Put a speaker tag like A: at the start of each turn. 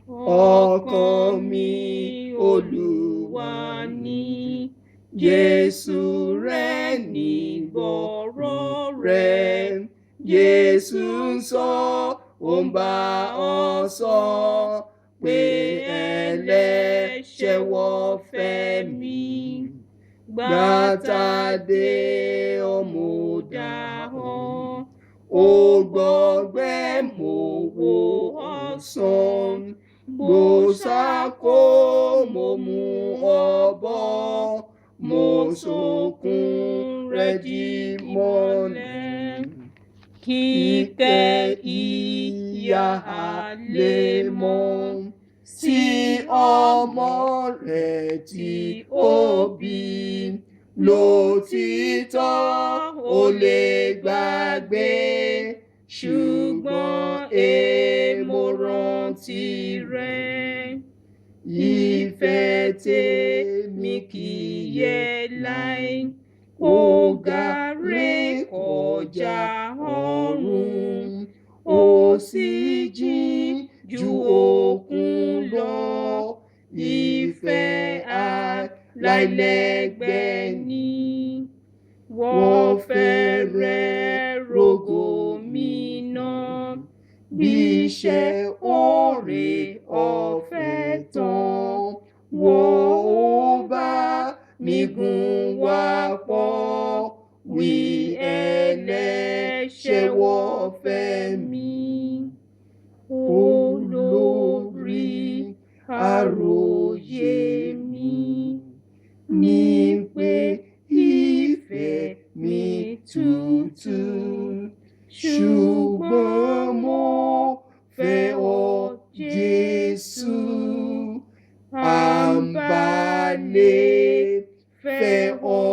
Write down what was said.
A: Ọkàn mi Olúwa ni, Jésù rẹ̀ ní gbọ́rọ̀ rẹ̀. Jésù ń sọ, ó ń bá ọ sọ, pé ẹlẹ́ṣẹ̀ wọ́n fẹ́ mi. Gbàtàdé ọmọ dá ọ, ó gbọgbẹ́ mo wo ọ̀sán. Gbòsàkó mo mú ọ bọ̀, mo sọkún rẹ̀ jí mọ́lẹ̀. Kíkẹ́ ìyá lè mọ̀ sí ọmọ rẹ̀ tí ó bí. Lótìítọ́ ó lè gbàgbé, ṣùgbọ́n èmo rántí rẹ̀. Ìfẹ́ tèmi kì í yẹ̀ láé, ó ga rékọjá ọ̀run, ó sì jìn ju òkun lọ. Ìfẹ́ aláìlẹ́gbẹ́ ni. Wọ́n fẹ́rẹ̀ rògo mi náà, bí iṣẹ́ oore-ọ̀fẹ́ tán. Wọ́n ó bá mi gùn wá pọ̀, wí ẹlẹ́ṣẹ̀ wọ́n fẹ́ mi. Olórí àròyé mi ní pé ìfẹ́ mi tútù, ṣùgbọ́n mo fẹ́ ọ Jésù. À ń bá lè fẹ́ ọ